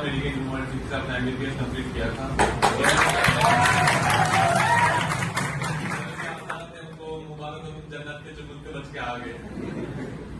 Medical university से अपना MBBS complete किया था। उनको मुबारक हो, तुम जन्नत के चुनुत के बच के आ गए।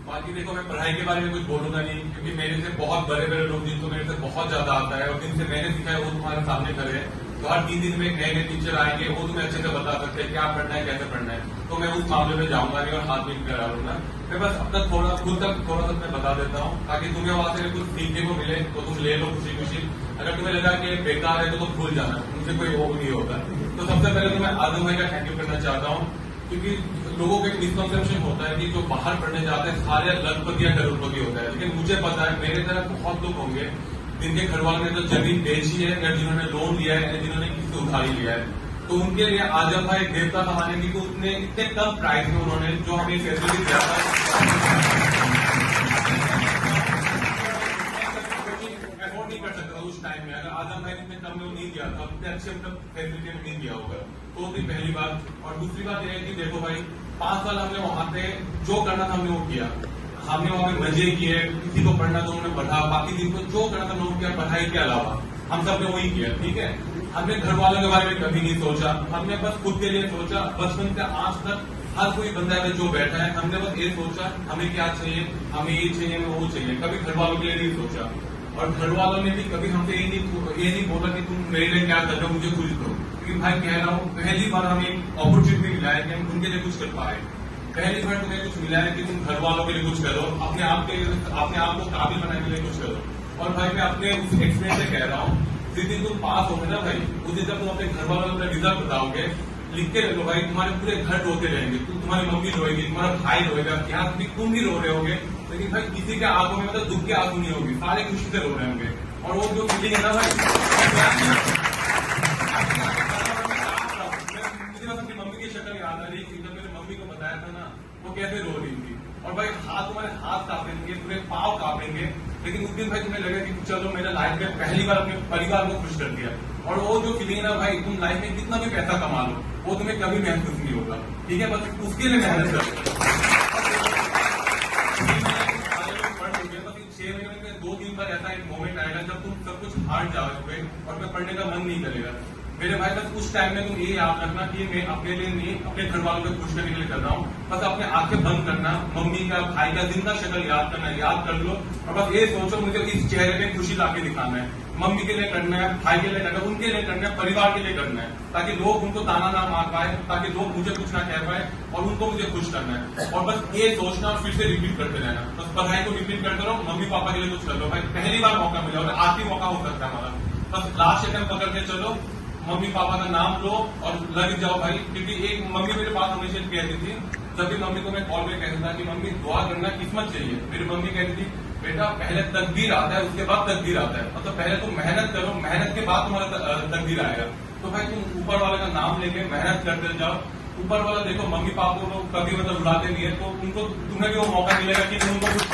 बाकी देखो, मैं पढ़ाई के बारे में कुछ बोलूंगा नहीं, क्योंकि मेरे से बहुत बड़े बड़े लोग जिनको मेरे से बहुत ज्यादा आता है और जिनसे मैंने सीखा है वो तुम्हारे सामने खड़े हैं। तो हर 3 दिन में एक नए नए टीचर आएंगे, वो तुम्हें अच्छे से बता सकते हैं क्या पढ़ना है, कैसे पढ़ना है। तो मैं उस मामले में जाऊंगा नहीं और हाथ भी करा लूंगा। मैं बस अब तक खुद तक थोड़ा सा मैं बता देता हूँ, ताकि तुम्हें वहां से कुछ सीखने को मिले तो तुम ले लो खुशी खुशी। अगर तुम्हें लगा कि बेकार है तो तुम भूल जाना, मुझे कोई वो नहीं होगा। तो सबसे पहले तो मैं आजम भाई का थैंक यू करना चाहता हूँ, क्योंकि लोगों को एक मिसकंसेप्शन होता है कि जो बाहर पढ़ने जाते हैं सारे लखपति या करोड़पति होता है, लेकिन मुझे पता है मेरे तरह बहुत लोग होंगे जिनके घर वालों ने तो जमीन बेची है या जिन्होंने लोन लिया है या जिन्होंने किसी से उधारी लिया है। तो उनके लिए आजम भाई एक देवता कहानी की, उतने इतने कम प्राइस में उन्होंने जो हमें फैसिलिटी दिया था अफोर्ड नहीं कर सकता उस टाइम में। अगर आजम भाई ने इतने कम में नहीं दिया था, उतने अच्छे मतलब फैसिलिटी में नहीं दिया होगा। तो थी पहली बात। और दूसरी बात यह है कि देखो भाई, 5 साल हमने वहां पे जो करना था हमने वो किया। हमने वहां पे मजे किए, किसी को पढ़ना तो उन्होंने पढ़ा, बाकी दिन को जो करना था उन्होंने किया, पढ़ाई के अलावा हम सब ने वही किया। ठीक है, हमने घर वालों के बारे में कभी नहीं सोचा, हमने बस खुद के लिए सोचा। बचपन से आज तक हर कोई बंदा है जो बैठा है, हमने बस ये सोचा हमें क्या चाहिए, हमें ये चाहिए, हमें वो चाहिए। कभी घर वालों के लिए नहीं सोचा। और घर वालों ने भी कभी हमसे ये नहीं बोला कि तुम मेरे लिए क्या कर रहे हो, मुझे कुछ दो। क्योंकि भाई कह रहा हूँ, पहली बार हमें अपॉर्चुनिटी मिला है कि हम उनके लिए कुछ कर पाए। पहली बार तुम्हें कुछ मिला है कि तुम घर वालों के लिए कुछ करो, अपने आप को काबिल बनाने के लिए कुछ करो। और भाई मैं अपने उस एक्सपीरियंस से कह रहा हूँ, जिस दिन तुम पास होगे ना भाई, उस दिन जब तुम अपने घर वालों को अपना रिजल्ट बताओगे, लिख के रखो भाई, तुम्हारे पूरे घर रोते रहेंगे। तुम्हारी मम्मी रोएगी, तुम्हारा भाई रोएगा, क्या तुम भी रो रहे होगे, लेकिन भाई किसी के आंखों में मतलब दुख के आंसू नहीं होगी, सारे खुशी से रो रहे होंगे। और वो जो फीलिंग है ना भाई, मुझे बस अपनी मम्मी की शक्ल याद आ रही है। जब मेरी मम्मी को बताया था ना, वो कैसे रो रही थी। और भाई तुम्हारे हाथ कांपेंगे, पूरे पाँव कांपेंगे, लेकिन उस दिन भाई तुम्हें लगे कि चलो मैंने लाइफ में पहली बार अपने परिवार को खुश कर दिया। और वो जो फीलिंग है ना भाई, तुम लाइफ में कितना भी पैसा कमा लो, वो तुम्हें कभी महसूस नहीं होगा। ठीक है, बस उसके लिए मेहनत करो। 6 महीने में 2 दिन पर ऐसा एक मोमेंट आएगा जब तुम सब कुछ हार जाओगे और तुम्हें पढ़ने का मन नहीं करेगा। मेरे भाई बस उस टाइम में तुम ये याद रखना कि मैं अपने लिए नहीं, अपने घर वालों को खुश करने के लिए कर रहा हूँ। बस अपने आंखें बंद करना, मम्मी का, भाई का जिंदा शक्ल याद करना, याद कर लो। और बस ये सोचो मुझे इस चेहरे में खुशी लाके दिखाना है। मम्मी के लिए करना है, भाई के लिए करना है, उनके लिए करना है, परिवार के लिए करना है, ताकि लोग उनको ताना ना मार पाए, ताकि लोग मुझे कुछ ना कह पाए, और उनको मुझे खुश करना है। और बस ये सोचना और फिर से रिपीट करते रहना। बस पढ़ाई को रिपीट करते रहो, मम्मी पापा के लिए कुछ कर लो भाई। पहली बार मौका मिला और आखिरी मौका हो सकता है हमारा। बस लास्ट अटेम्प्ट पकड़ के चलो, मम्मी पापा का नाम लो और लग जाओ भाई। क्योंकि एक मम्मी मेरे पास हमेशा कहती थी, जब भी मम्मी को मैं कॉल में कहता था कि मम्मी दुआ करना, किस्मत चाहिए, मेरी मम्मी कहती थी बेटा पहले तकदीर आता है, उसके बाद तकदीर आता है। मतलब पहले तुम मेहनत करो, मेहनत के बाद तुम्हारा तकदीर आएगा। तो भाई तुम ऊपर वाले का नाम लेके मेहनत करते जाओ। ऊपर वाला देखो, मम्मी पापा को कभी मतलब रुलाते नहीं है, तो उनको तुम्हें भी वो मौका मिलेगा कि तुम उनको कुछ